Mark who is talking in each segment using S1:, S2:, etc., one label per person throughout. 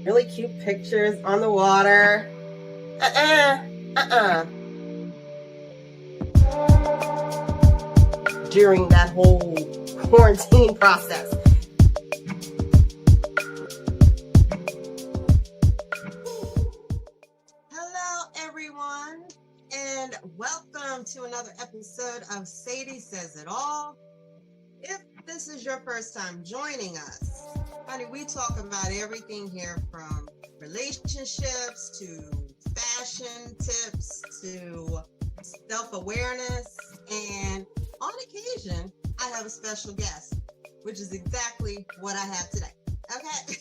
S1: really cute pictures on the water. During that whole quarantine process. Hello, everyone, and welcome to another episode of Sadie Says It All. If this is your first time joining us, honey, we talk about everything here from relationships to fashion tips to self-awareness, and on occasion, I have a special guest, which is exactly what I have today. Okay.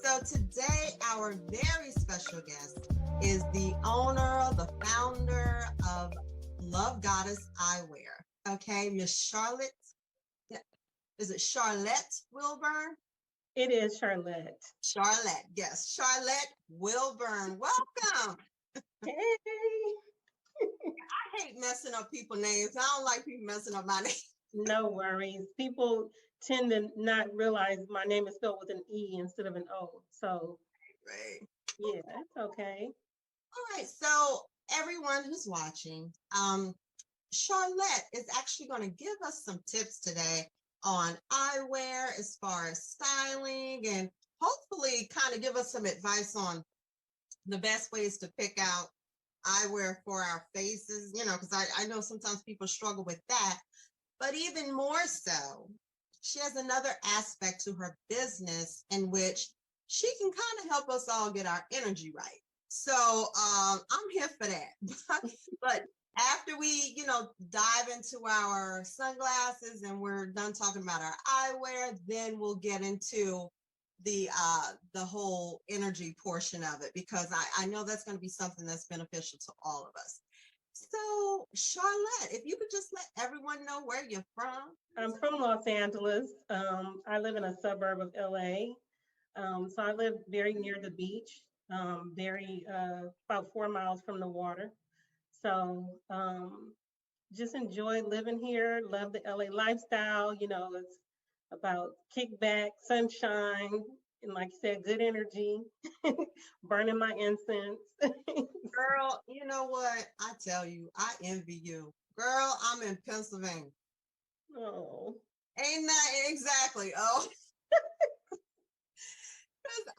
S1: So today, our very special guest is the owner, the founder of Goddess Eyewear. Okay, Miss Charlotte. Is it Charlette Wilburn?
S2: It is Charlette.
S1: Charlette, yes, Charlette Wilburn. Welcome.
S2: Hey.
S1: I hate messing up people's names. I don't like people messing up my name.
S2: No worries. People tend to not realize my name is spelled with an E instead of an O. So,
S1: Right.
S2: Yeah, that's okay.
S1: All right. So, everyone who's watching, Charlette is actually going to give us some tips today on eyewear as far as styling and hopefully kind of give us some advice on the best ways to pick out eyewear for our faces, because I know sometimes people struggle with that. But even more so, she has another aspect to her business in which she can kind of help us all get our energy right. So I'm here for that. But after we, dive into our sunglasses and we're done talking about our eyewear, then we'll get into the whole energy portion of it, because I know that's going to be something that's beneficial to all of us. So, Charlette, if you could just let everyone know where you're from.
S2: I'm from Los Angeles. I live in a suburb of LA. So I live very near the beach, about 4 miles from the water. So just enjoy living here. Love the LA lifestyle. It's about kickback, sunshine, and like you said, good energy, burning my incense.
S1: Girl, you know what? I tell you, I envy you. Girl, I'm in Pennsylvania.
S2: Oh.
S1: Ain't that exactly? Oh.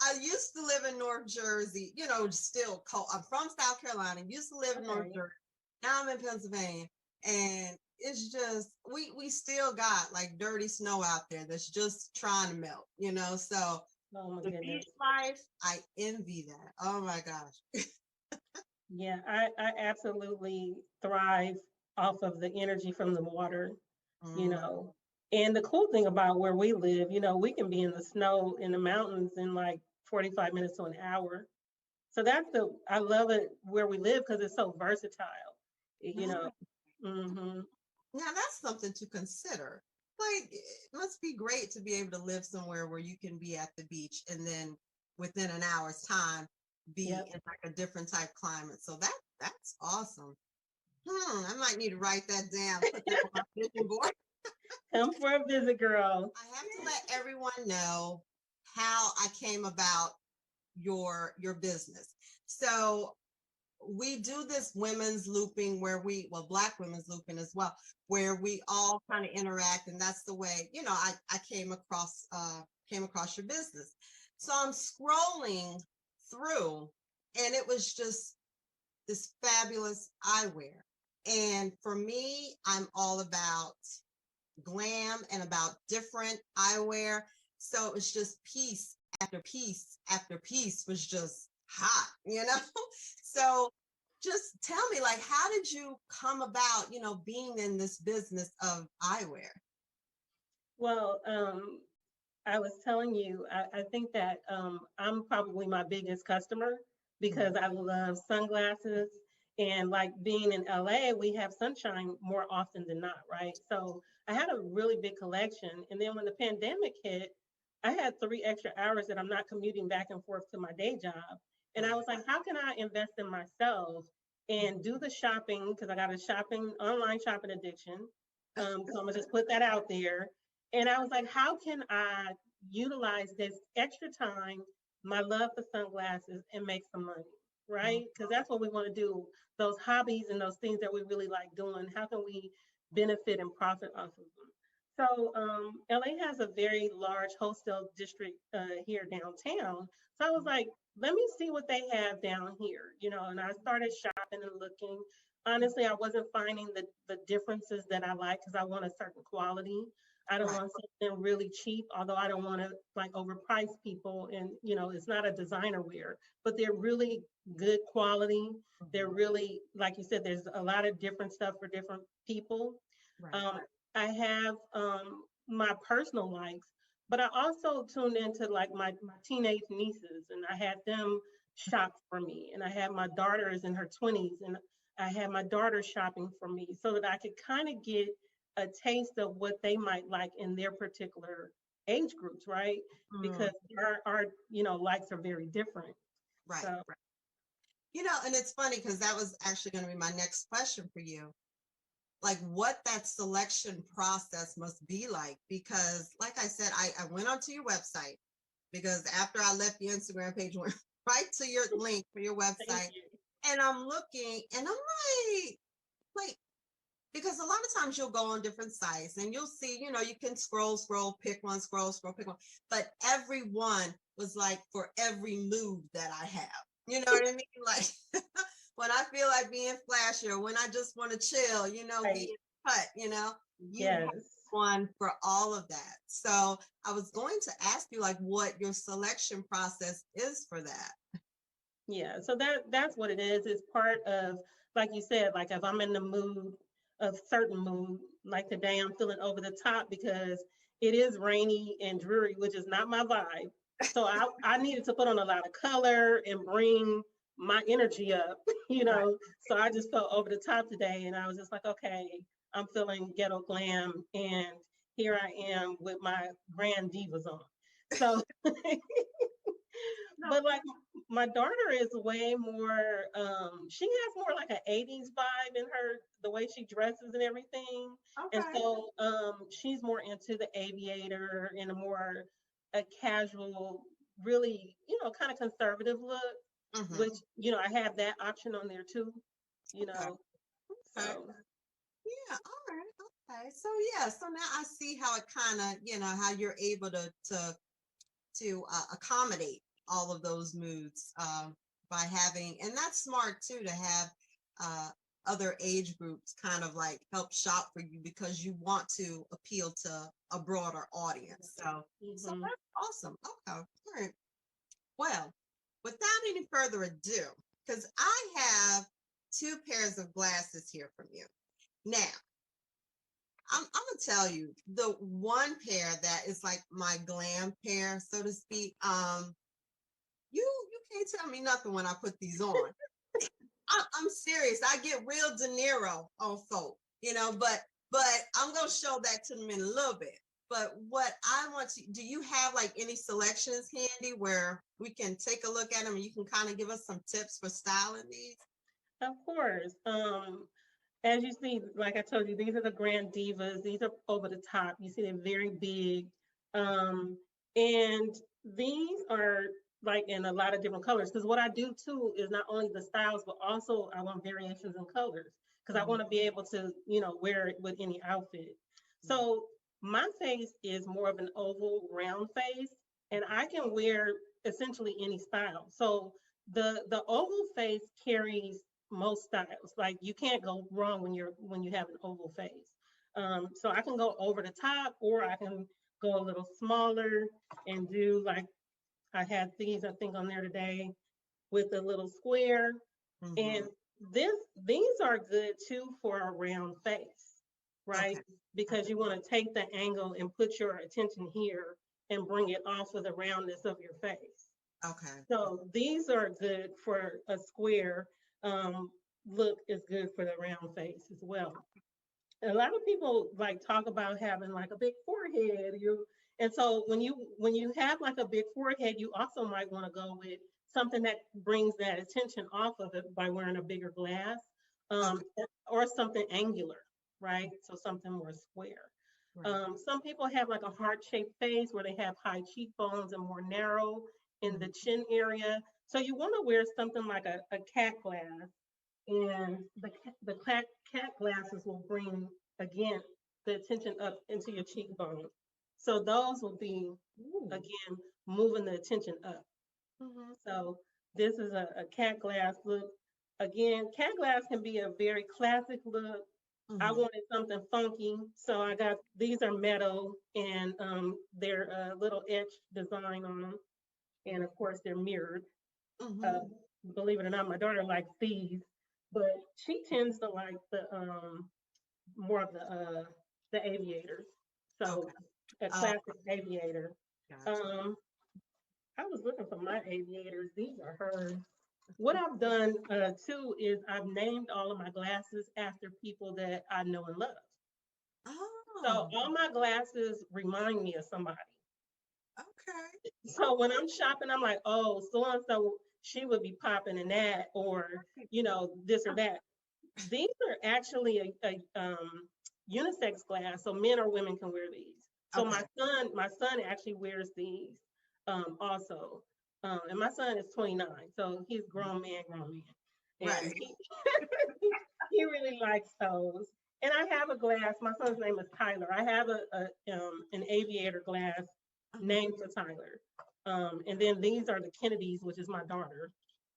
S1: I used to live in North Jersey, still cold. I'm from South Carolina, used to live in North Jersey. Now I'm in Pennsylvania. And it's just, we still got like dirty snow out there that's just trying to melt, So the beach life, I envy that. Oh my gosh.
S2: Yeah, I absolutely thrive off of the energy from the water, And the cool thing about where we live, we can be in the snow in the mountains in like 45 minutes to an hour. So I love it where we live because it's so versatile,
S1: Mm-hmm. Now that's something to consider. Like, it must be great to be able to live somewhere where you can be at the beach and then within an hour's time be in like a different type climate. So that's awesome. I might need to write that down, put that on my vision board.
S2: Come for a visit, girl.
S1: I have to let everyone know how I came about your business. So we do this women's looping where Black women's looping as well, where we all kind of interact. And that's the way, I came across your business. So I'm scrolling through and it was just this fabulous eyewear. And for me, I'm all about glam and about different eyewear. So it was just piece after piece after piece was just hot, So just tell me, like, how did you come about, being in this business of eyewear?
S2: Well, I was telling you, I think that I'm probably my biggest customer because I love sunglasses. And like being in LA, we have sunshine more often than not, right? So I had a really big collection. And then when the pandemic hit, I had 3 extra hours that I'm not commuting back and forth to my day job. And I was like, how can I invest in myself and do the shopping? Because I got a online shopping addiction. So I'm gonna just put that out there. And I was like, how can I utilize this extra time my love for sunglasses and make some money, right? Because that's what we want to do. Those hobbies and those things that we really like doing, how can we benefit and profit off of them? So LA has a very large wholesale district here downtown. So I was like, let me see what they have down here, you know, and I started shopping and looking. Honestly, I wasn't finding the differences that I like because I want a certain quality. I don't
S1: Right.
S2: want something really cheap, although I don't want to like overprice people. And, you know, it's not a designer wear, but they're really good quality. They're really, like you said, there's a lot of different stuff for different people.
S1: Right.
S2: Um, I have my personal likes, but I also tune into like my teenage nieces and I had them shop for me. And I had my daughter is in her 20s and I had my daughter shopping for me so that I could kind of get a taste of what they might like in their particular age groups, right?
S1: Mm,
S2: Because our you know likes are very different.
S1: right.
S2: So
S1: Right. You know, and it's funny because that was actually going to be my next question for you. Like what that selection process must be like. Because, like I said, I went onto your website because after I left the Instagram page, went right to your link for your
S2: thank
S1: website.
S2: you.
S1: And I'm looking and I'm like, because a lot of times you'll go on different sites and you'll see, you know, you can scroll, pick one, pick one, but every one was like for every mood that I have. You know what I mean? Like when I feel like being flashy or when I just want to chill, you know,
S2: Right.
S1: being cut, you know, you have
S2: Yes.
S1: one for all of that. So I was going to ask you like what your selection process is for that.
S2: Yeah, so that's what it is. It's part of, like you said, like if I'm in the mood of certain mood, like today I'm feeling over the top because it is rainy and dreary, which is not my vibe. So I needed to put on a lot of color and bring my energy up, you
S1: Right.
S2: know. So I just felt over the top today and I was just like, okay, I'm feeling ghetto glam and here I am with my grand divas on. So
S1: No.
S2: but like my daughter is way more she has more like an 80s vibe in her the way she dresses and everything. And
S1: Okay.
S2: so she's more into the aviator and a more a casual, really, you know, kind of conservative look,
S1: Hmm.
S2: which, you know, I have that option on there too, you
S1: Okay.
S2: know.
S1: Okay.
S2: So
S1: Yeah, all right. Okay. So yeah, so now I see how it kind of, you know, how you're able to accommodate all of those moods by having, and that's smart too to have uh, other age groups kind of like help shop for you because you want to appeal to a broader audience. So
S2: mhm.
S1: that's awesome. Okay. All right. Well, without any further ado, because I have two pairs of glasses here from you. Now, I'm gonna tell you the one pair that is like my glam pair, so to speak. You can't tell me nothing when I put these on. I'm serious. I get real De Niro on folk, you know, but I'm gonna show that to them in a little bit. But what I want to, do you have like any selections handy where we can take a look at them and you can kind of give us some tips for styling these?
S2: Of course. As you see, like I told you, these are the grand divas. These are over the top. You see, they're very big. Um, and these are like in a lot of different colors. Because what I do too is not only the styles, but also I want variations in colors. Because I
S1: Mhm.
S2: want to be able to, you know, wear it with any outfit. So my face is more of an oval, round face, and I can wear essentially any style. So the oval face carries most styles. Like you can't go wrong when you have an oval face. So I can go over the top, or I can go a little smaller and do like I had these I think on there today with a little square. And
S1: Mhm.
S2: these are good too for a round face, right?
S1: Okay.
S2: Because you want to take the angle and put your attention here and bring it off of the roundness of your face.
S1: Okay.
S2: So these are good for a square look, is good for the round face as well. A lot of people like talk about having like a big forehead. And so when you have like a big forehead, you also might want to go with something that brings that attention off of it by wearing a bigger glass, um,
S1: Okay.
S2: or something angular, right? So something more square.
S1: Right.
S2: Some people have like a heart-shaped face where they have high cheekbones and more narrow, in the chin area. So you want to wear something like a cat glass, and the cat glasses will bring, again, the attention up into your cheekbone. So those will be,
S1: Ooh.
S2: again, moving the attention up. So this is a cat glass look. Again, cat glass can be a very classic look. I wanted something funky, so I got, these are metal, and they're a little etched design on them, and of course they're mirrored. Believe it or not, my daughter likes these, but she tends to like the more of the aviators. So a classic aviator.
S1: Gotcha.
S2: I was looking for my aviators. These are hers. What I've done too is I've named all of my glasses after people that I know and love. So
S1: Oh,
S2: all my glasses remind me of somebody.
S1: okay.
S2: So when I'm shopping, I'm like, oh, so and so, she would be popping in that, or this or that. These are actually a unisex glass, so men or women can wear these. So
S1: Okay.
S2: my son actually wears these also, and my son is 29, so he's grown man, and
S1: Right.
S2: he really likes those. And I have a glass. My son's name is Tyler. I have an aviator glass named for Tyler. And then these are the Kennedys, which is my daughter,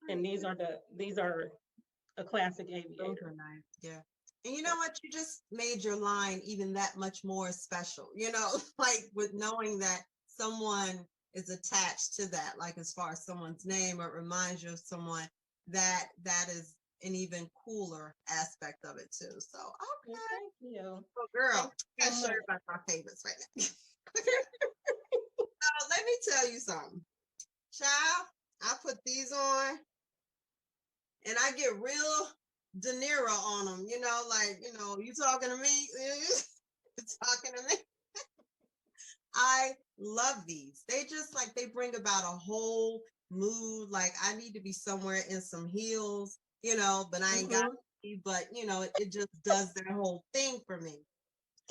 S2: and these are a classic
S1: Those
S2: aviator.
S1: are nice. Yeah. And you know what? You just made your line even that much more special, like with knowing that someone is attached to that, like as far as someone's name, or it reminds you of someone, that is an even cooler aspect of it too. So, okay.
S2: Well, thank you.
S1: Well, girl, I gotta show you about my favorites right now. Let me tell you something. Child, I put these on and I get real De Niro on them, like, you talking to me? You talking to me? I love these. They just like, they bring about a whole mood. Like, I need to be somewhere in some heels, but I ain't got to be, but it just does that whole thing for me.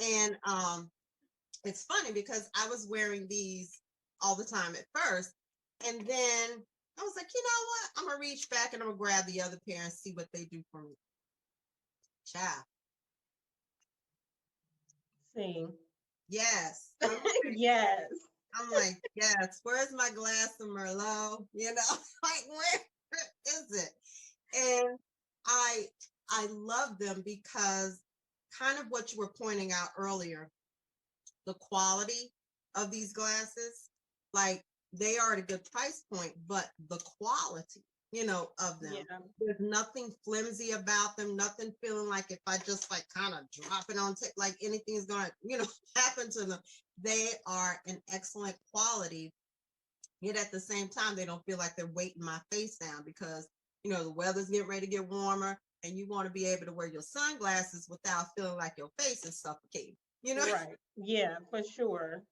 S1: And it's funny because I was wearing these all the time at first, and then I was like, you know what? I'm gonna reach back and I'm gonna grab the other pair and see what they do for me. Ciao.
S2: See.
S1: Yes.
S2: Yes.
S1: I'm like, yes. Where's my glass of Merlot? Like, where is it? And I love them because kind of what you were pointing out earlier, the quality of these glasses, like they are at a good price point, but the quality, of them, there's nothing flimsy about them, nothing feeling like if I just like kind of drop it on, like anything is going to, happen to them. They are an excellent quality, yet at the same time, they don't feel like they're weighting my face down because, the weather's getting ready to get warmer and you want to be able to wear your sunglasses without feeling like your face is suffocating,
S2: Right. Yeah, for sure.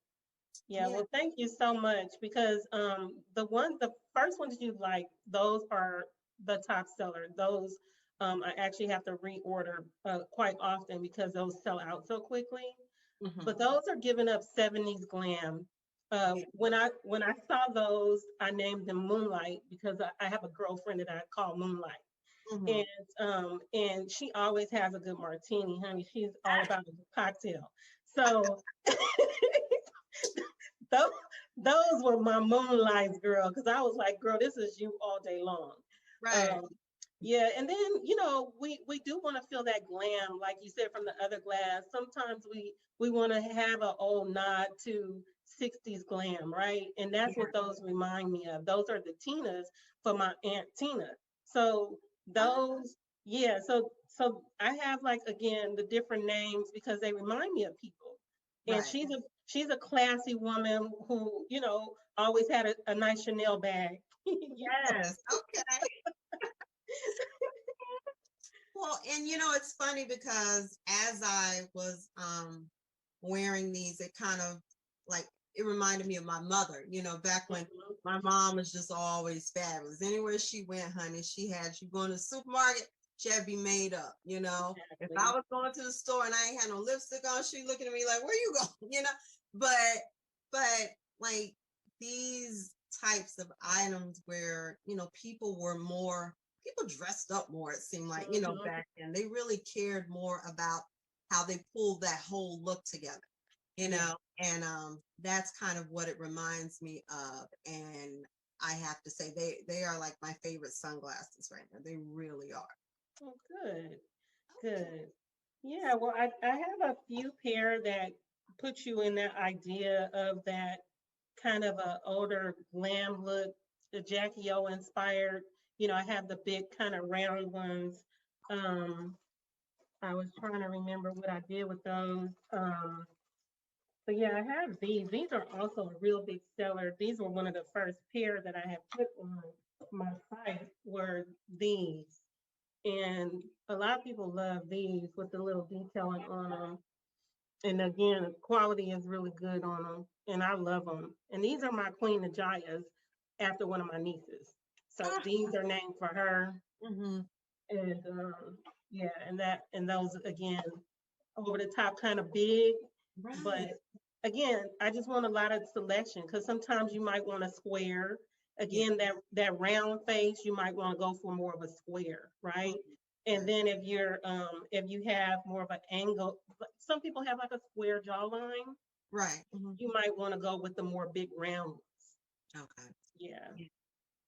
S2: Yeah, well, thank you so much, because the first ones you like, those are the top seller. Those I actually have to reorder quite often because those sell out so quickly. But those are giving up 70s glam. When I saw those, I named them Moonlight because I have a girlfriend that I call Moonlight. And she always has a good martini, honey. She's all about a cocktail. So those were my moonlights, girl, because I was like, girl, this is you all day long.
S1: Right.
S2: Yeah, and then we do want to feel that glam, like you said, from the other glass. Sometimes we want to have an old nod to 60s glam, right? And that's what those remind me of. Those are the Tinas for my Aunt Tina. So those, so I have, like, again, the different names because they remind me of people. And she's a classy woman who, always had a nice Chanel bag.
S1: Yes. Okay. Well, and it's funny because as I was wearing these, it kind of like it reminded me of my mother, back when my mom was just always fabulous. Anywhere she went, honey, she going to the supermarket, she had to be made up, If I was going to the store and I ain't had no lipstick on, she looking at me like, where you going? But like these types of items where, people dressed up more, it seemed like,
S2: Mhm.
S1: back then. They really cared more about how they pulled that whole look together,
S2: Yeah.
S1: and that's kind of what it reminds me of. And I have to say they are like my favorite sunglasses right now. They really are.
S2: Oh, good.
S1: Okay.
S2: Good. Yeah, well, I have a few pair that put you in that idea of that kind of a older glam look, the Jackie O inspired. I have the big kind of round ones. Um, I was trying to remember what I did with those. But yeah, I have these. These are also a real big seller. These were one of the first pair that I have put on my site were these. And a lot of people love these with the little detailing on them. And again, the quality is really good on them. And I love them. And these are my Queen Najayas after one of my nieces. So
S1: Ah,
S2: these are named for her.
S1: mm-hmm.
S2: And yeah, and those again, over the top kind of big.
S1: Right.
S2: But again, I just want a lot of selection because sometimes you might want a square.
S1: Yeah.
S2: Again, that round face, you might want to go for more of a square, right?
S1: Mhm.
S2: And
S1: Right.
S2: then if you have more of an angle, some people have like a square jawline,
S1: Right. Hmm.
S2: you might want to go with the more big round ones.
S1: Okay.
S2: Yeah.
S1: Yeah.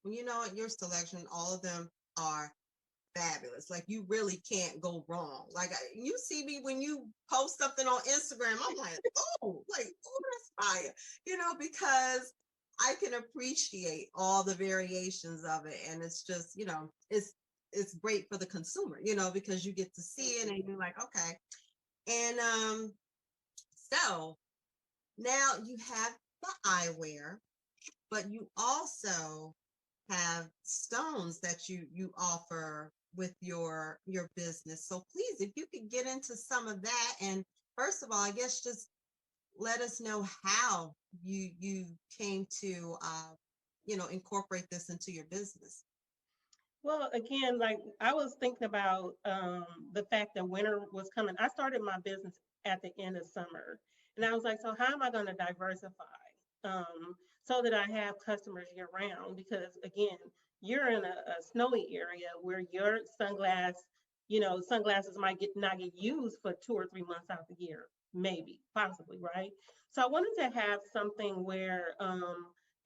S1: Well, you know what? Your selection, all of them are fabulous. Like you really can't go wrong. Like you see me when you post something on Instagram, I'm like, oh, that's fire. Because I can appreciate all the variations of it, and it's just, it's great for the consumer, because you get to see it and you're like, okay. And so now you have the eyewear, but you also have stones that you offer with your business. So please, if you could get into some of that, and first of all, I guess just let us know how you came to incorporate this into your business.
S2: Well, again, like I was thinking about the fact that winter was coming. I started my business at the end of summer, and I was like, so how am I going to diversify so that I have customers year round? Because again, you're in a snowy area where your sunglasses might get not get used for 2 or 3 months out the year, maybe, possibly, right? So I wanted to have something where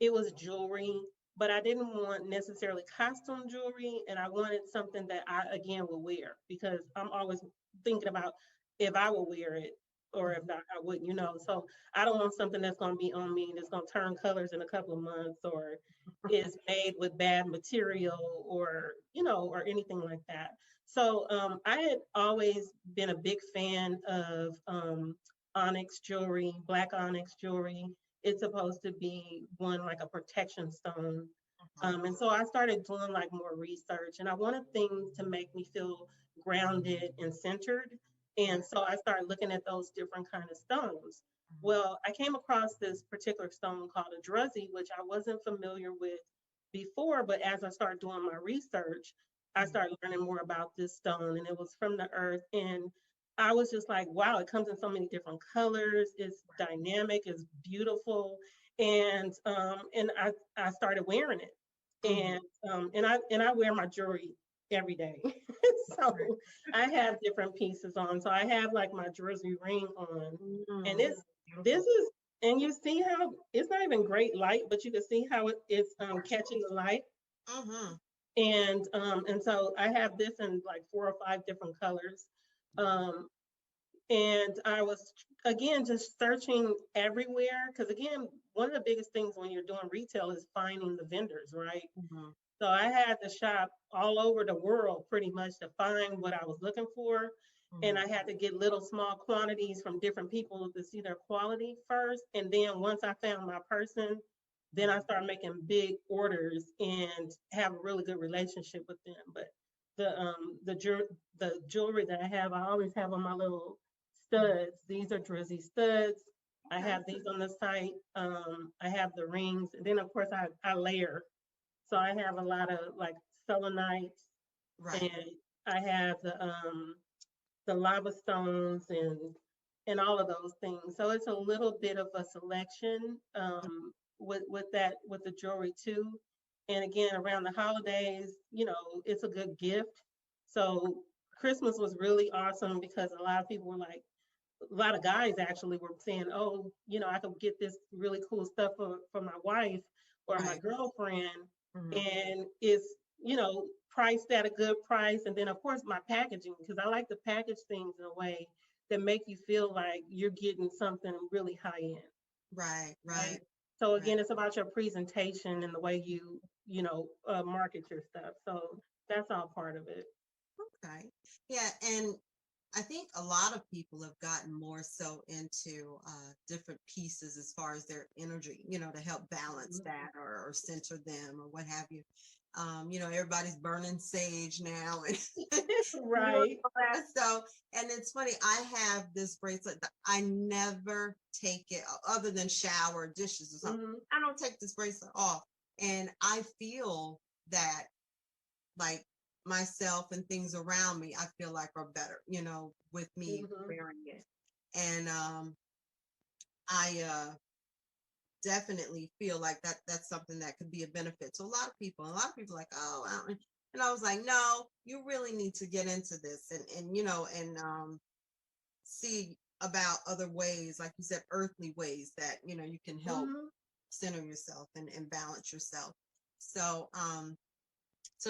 S2: it was jewelry, but I didn't want necessarily costume jewelry, and I wanted something that I again would wear because I'm always thinking about if I would wear it or if
S1: Mhm.
S2: I wouldn't, So I don't want something that's going to be on me that's going to turn colors in a couple of months or is made with bad material or anything like that. So I had always been a big fan of onyx jewelry, black onyx jewelry. It's supposed to be one like a protection stone.
S1: Mhm.
S2: And so I started doing like more research and I wanted things to make me feel grounded and centered. And
S1: Right.
S2: so I started looking at those different kind of stones.
S1: Mhm.
S2: Well, I came across this particular stone called a druzy, which I wasn't familiar with before, but as I started doing my research, I
S1: Mhm.
S2: started learning more about this stone and it was from the earth. And I was just like, wow, it comes in so many different colors. It's dynamic, it's beautiful. And I started wearing it.
S1: Mhm.
S2: And I wear my jewelry every day.
S1: Right.
S2: So I have different pieces on. So I have like my jersey ring on. And
S1: Mm.
S2: this
S1: Beautiful.
S2: is and you see how it's not even great light, but you can see how it's catching the light.
S1: Mm-hmm.
S2: And so I have this in like 4 or 5 different colors. Um, and I was again just searching everywhere because again, one of the biggest things when you're doing retail is finding the vendors, right?
S1: Mm-hmm.
S2: So I had to shop all over the world pretty much to find what I was looking for. And
S1: Mm-hmm.
S2: I had to get little small quantities from different people to see their quality first. And then once I found my person, then I started making big orders and have a really good relationship with them. But the jewelry that I have, I always have on my little
S1: Mm-hmm.
S2: studs. These are Drizzy studs. I
S1: Okay.
S2: have these on the site. I have the rings, and then of course I layer. So I have a lot of like selenites,
S1: Right.
S2: and I have the lava stones, and and all of those things. So it's a little bit of a selection with the jewelry too. And again, around the holidays, it's a good gift. So Christmas was really awesome because a lot of people were like, a lot of guys actually were saying, oh, I could get this really cool stuff for my wife or my
S1: Right.
S2: girlfriend.
S1: Mhm.
S2: And it's, priced at a good price. And then, of course, my packaging, because I like to package things in a way that make you feel like you're getting something really high end,
S1: Right,
S2: right?
S1: right,
S2: So
S1: right.
S2: again, it's about your presentation and the way you market your stuff. So that's all part of it.
S1: Okay. Yeah, and I think a lot of people have gotten more so into different pieces as far as their energy, to help balance
S2: Mhm.
S1: that or center them or what have you. Everybody's burning sage now and doing
S2: Right.
S1: all that. So, and it's funny, I have this bracelet that I never take it other than shower, dishes or something.
S2: Hmm.
S1: I don't take this bracelet off. And I feel that like myself and things around me, I feel like are better, with me
S2: Hmm.
S1: wearing it. And I definitely feel like that's something that could be a benefit to a lot of people. And a lot of people are like, oh, and I was like, no, you really need to get into this and see about other ways, like you said, earthly ways that you can help
S2: Hmm.
S1: center yourself and balance yourself. So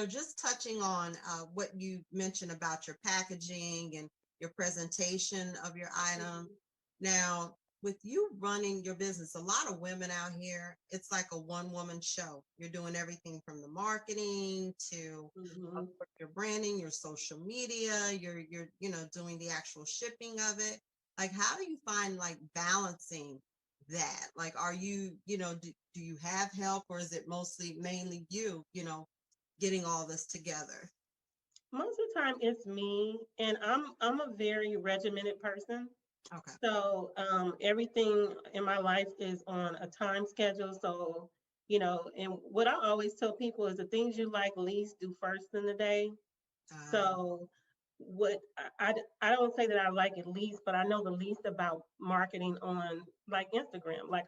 S1: just touching on what you mentioned about your packaging and your presentation of your item. Now, with you running your business, a lot of women out here, it's like a one-woman show. You're doing everything from the marketing to, of
S2: Hmm.
S1: course, your branding, your social media, you're doing the actual shipping of it. Like, how do you find like balancing that? Like, are do you have help, or is it mainly you, getting all this together?
S2: Most of the time it's me, and I'm a very regimented person.
S1: Okay.
S2: So everything in my life is on a time schedule. So, and what I always tell people is the things you like least do first in the day.
S1: Uh,
S2: So what I don't say that I like it least, but I know the least about marketing on like Instagram. Like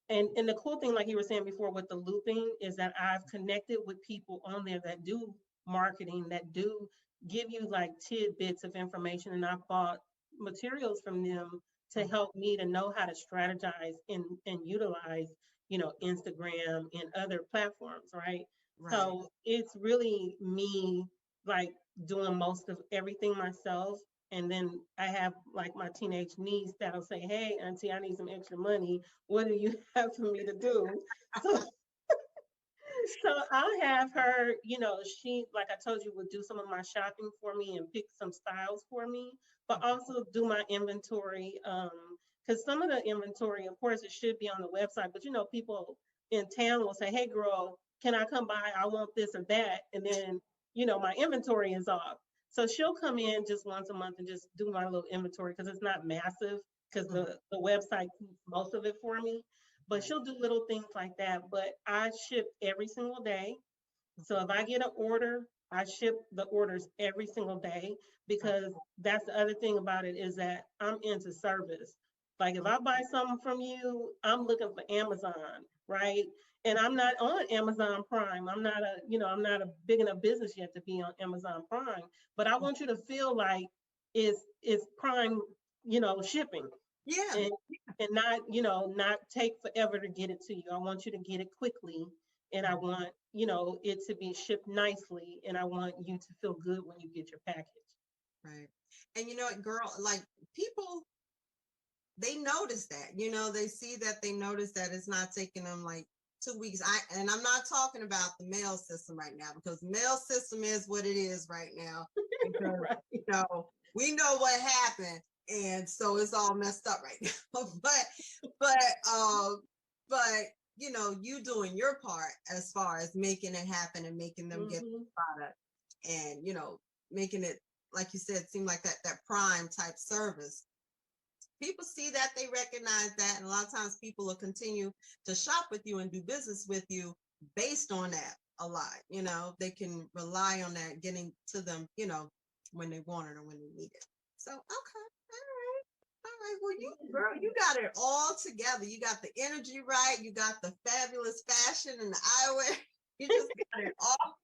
S2: and the cool thing, like you were saying before with the looping, is that I've connected with people on there that do marketing, that do give you like tidbits of information, and I bought materials from them to
S1: mm,
S2: help me to know how to strategize and utilize, Instagram and other platforms, right?
S1: right.
S2: So it's really me like doing most of everything myself. And then I have like my teenage niece that'll say, hey, auntie, I need some extra money. What do you have for me to do? So, so I'll have her, she, like I told you, would do some of my shopping for me and pick some styles for me, but
S1: Okay.
S2: also do my inventory. Because some of the inventory, of course, it should be on the website, but people in town will say, hey, girl, can I come by? I want this or that. And then, my inventory is off. So she'll come in just once a month and just do my little inventory because it's not massive because
S1: Mm,
S2: the website keeps most of it for me, but
S1: right.
S2: she'll do little things like that. But I ship every single day. So if I get an order, I ship the orders every single day
S1: Okay.
S2: because that's the other thing about it is that I'm into service. Like if
S1: Mm,
S2: I buy something from you, I'm looking for Amazon, right? And I'm not on Amazon Prime. I'm not a big enough business yet to be on Amazon Prime, but I
S1: mm.
S2: want you to feel like it's Prime, shipping
S1: Yeah.
S2: and not take forever to get it to you. I want you to get it quickly, and I
S1: Mm,
S2: want it to be shipped nicely, and I want you to feel good when you get your package.
S1: right. And you know what, girl, like people, they notice that, they see that, they notice that it's not taking them like 2 weeks. And I'm not talking about the mail system right now because the mail system is what it is right now because
S2: Right.
S1: we know what happened, and so it's all messed up right now. But um but you doing your part as far as making it happen and making them get
S2: Hmm.
S1: the product, and making it, like you said, seem like that prime type service. People see that, they recognize that, and a lot of times people will continue to shop with you and do business with you based on that a lot. They can rely on that getting to them, when they want it or when they need it. So, okay. like, well, you girl, you got it all together. You got the energy right. You got the fabulous fashion and the eyewear. You just got it all.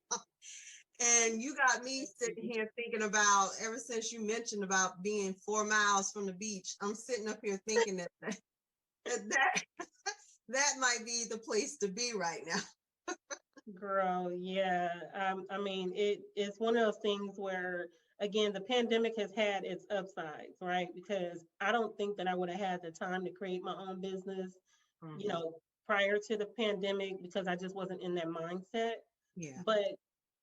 S1: And you got me sitting here thinking about, ever since you mentioned about being 4 miles from the beach, I'm sitting up here thinking that that might be the place to be right now.
S2: Girl, yeah. I mean, it's one of those things where, again, the pandemic has had its upsides, right? Because I don't think that I would have had the time to create my own business, you
S1: Mhm.
S2: know, prior to the pandemic because I just wasn't in that mindset.
S1: Yeah.
S2: But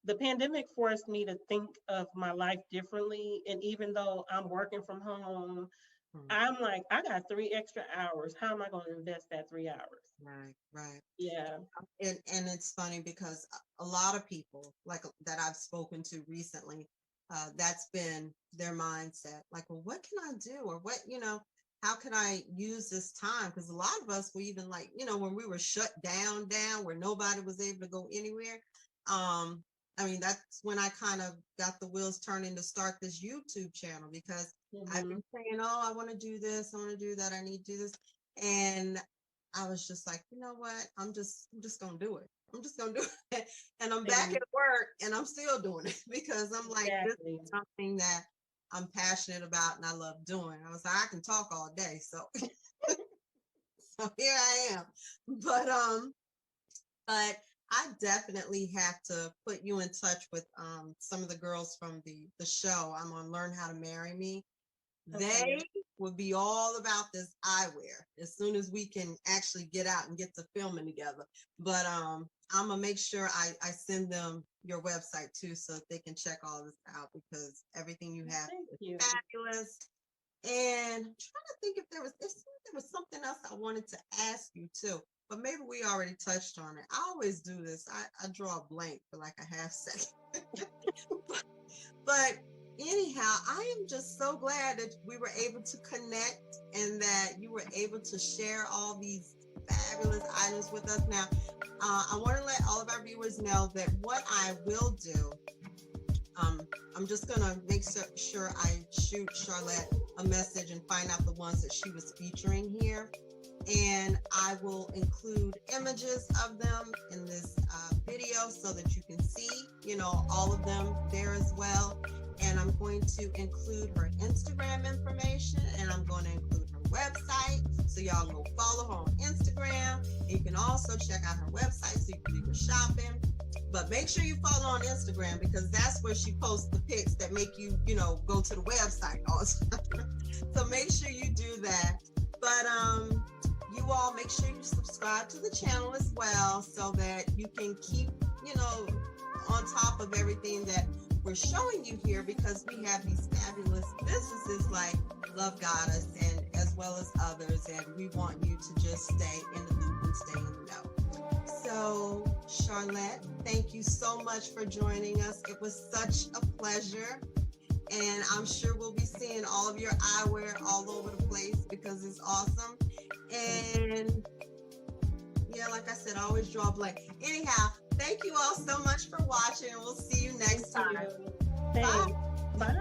S2: the pandemic forced me to think of my life differently. And even though I'm working from home,
S1: Mhm.
S2: I'm like, I got 3 extra hours. How am I going to invest that 3 hours?
S1: Right, right.
S2: Yeah.
S1: And it's funny because a lot of people like that I've spoken to recently, that's been their mindset. Like, well, what can I do? Or what, how can I use this time? Because a lot of us were even like, when we were shut down where nobody was able to go anywhere. Um, I mean, that's when I kind of got the wheels turning to start this YouTube channel because I've
S2: Hmm.
S1: been saying, oh, I want to do this, I want to do that, I need to do this. And I was just like, you know what? I'm just gonna do it. I'm just gonna do it. And I'm back
S2: And
S1: at work and I'm still doing it because I'm like, this
S2: exactly.
S1: is something that I'm passionate about and I love doing. I was like, I can talk all day. So so here I am. But I definitely have to put you in touch with some of the girls from the show. I'm on Learn How to Marry Me.
S2: Okay.
S1: They would be all about this eyewear as soon as we can actually get out and get to filming together. But I'm gonna make sure I send them your website too so that they can check all this out because everything you have
S2: Thank
S1: is
S2: you.
S1: fabulous. And I'm trying to think if there was something else I wanted to ask you too, but maybe we already touched on it. I always do this. I draw a blank for like a half second. But anyhow, I am just so glad that we were able to connect and that you were able to share all these fabulous items with us. Now, I want to let all of our viewers know that what I will do, I'm just going to make sure I shoot Charlette a message and find out the ones that she was featuring here. And I will include images of them in this video so that you can see, all of them there as well. And I'm going to include her Instagram information and I'm going to include her website. So y'all go follow her on Instagram. You can also check out her website so you can do your shopping. But make sure you follow on Instagram because that's where she posts the pics that make you, go to the website also. So make sure you do that. But you all make sure you subscribe to the channel as well so that you can keep, on top of everything that we're showing you here because we have these fabulous businesses like Love Goddess and as well as others. And we want you to just stay in the loop and stay in the know. So Charlette, thank you so much for joining us. It was such a pleasure. And I'm sure we'll be seeing all of your eyewear all over the place because it's awesome. And yeah, like I said, I always draw blank. Anyhow, thank you all so much for watching and we'll see you next time.
S2: Thanks.
S1: Bye.
S2: Bye.